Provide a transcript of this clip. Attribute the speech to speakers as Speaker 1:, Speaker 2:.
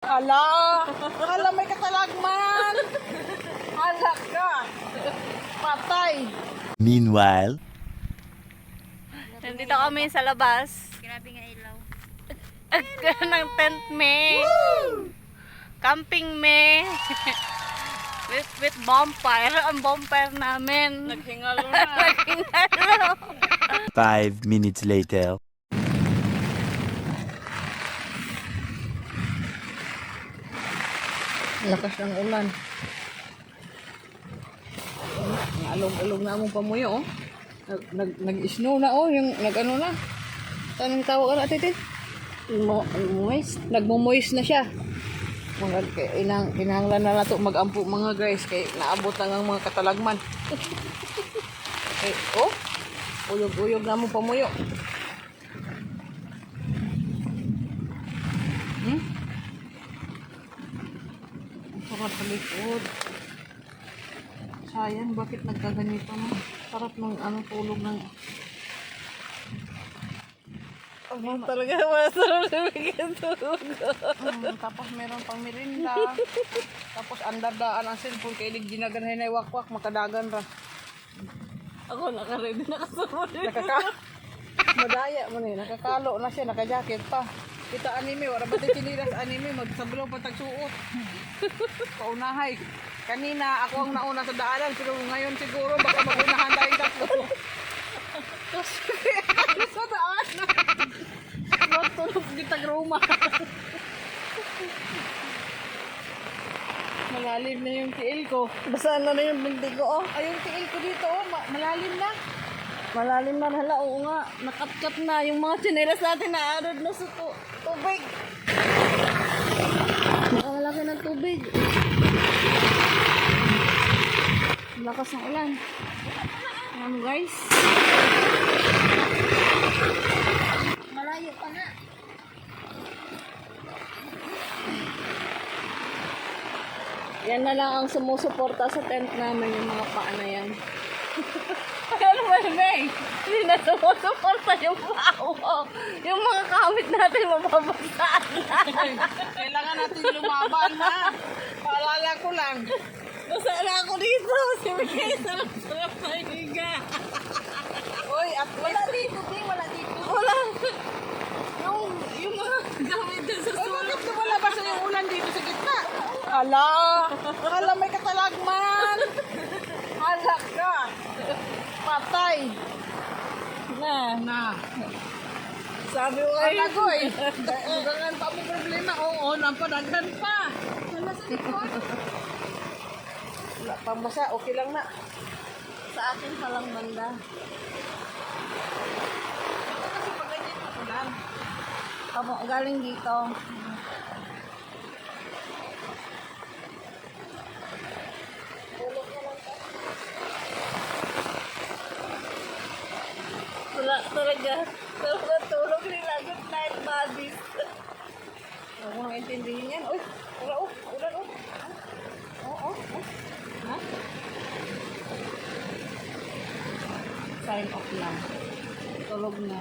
Speaker 1: Ala, ala may katalagman. Ala ka. Patay.
Speaker 2: Meanwhile,
Speaker 3: Nandito kami sa labas.
Speaker 4: Grabe nga ilaw.
Speaker 3: Ng tent me. Camping me. with bonfire. Ang bonfire namin.
Speaker 1: Naghingalo na.
Speaker 3: Naghingalo.
Speaker 2: 5 minutes later.
Speaker 1: Lakas ng ulan. Alog-alog na among pamuyo, oh. Nag-snow na, oh. Yung nag-ano na. Anong tawag na, titi? Moist? Nagmo-moist na siya. Kinahanglan na nato mag-ampo mga guys. Kaya naabot na ng mga katalagman. Oh. Uyog-uyog na among pamuyo. Sarap sa likod. Sayang, bakit nagkaganito mo? Sarap ng tulog ng...
Speaker 3: Talaga masarap na bigyan tulog.
Speaker 1: Tapos meron pang merinda. Tapos andardaan ang cellphone kaya ginaganahin na iwakwak, makadagan ra.
Speaker 3: Ako naka-ready, nakasunod.
Speaker 1: Madaya mo na nakakalo na siya, naka-jacket pa. Kita anime, wala ba tayo chinilas anime, magsablaw pa tagsuot. Paunahay. Kanina, ako ang nauna sa daanan, pero ngayon siguro baka magunahan tayong tatlo. Kasi sa daanan. Matulog kita groma. Malalim na yung tiil ko.
Speaker 3: Basaan na yung binti ko, oh.
Speaker 1: Ay, yung tiil ko dito, oh, malalim na.
Speaker 3: Malalim na, hala, oo nga. Nakatkat na yung mga tsinelas natin na arod na sa tubig. Nakalaki ng tubig. Lakas ng ulan. Ayan guys.
Speaker 4: Malayo pa na.
Speaker 3: Yan na lang ang sumusuporta sa tent namin, yung mga paa na yan. Ano ba yun, hindi na sumusuporta yung paa. Yung mga kamit natin mababasaan na.
Speaker 1: Kailangan natin lumaban, ha? Paalala ko lang.
Speaker 3: Nasaan ako dito? Si Miguel, sarap na higa.
Speaker 1: Uy, at
Speaker 3: Wala dito, wala dito. Wala. Yung mga gamit dyan sa
Speaker 1: sulo. Bakit lumalabas na yung ulan dito sa gitna? Ala, ala may katalagman. Ala ka. Patay. Na.
Speaker 3: Sabi ko
Speaker 1: Ala ko eh. Dagangan pa mo problema. Oo, nampadagan pa. Wala sa likod. Wala pang basa, okay lang na.
Speaker 3: sa akin palang banda.
Speaker 1: Kasi pag ganyan pa ulan.
Speaker 3: Ako, galing dito. Wala talaga. Tulog nila. Good night, buddies.
Speaker 1: Huwag mo nang intindihin yan. Uy, ulan oh. Ulan oh. Oo. Ha?
Speaker 3: Sign off lang. Tulog na.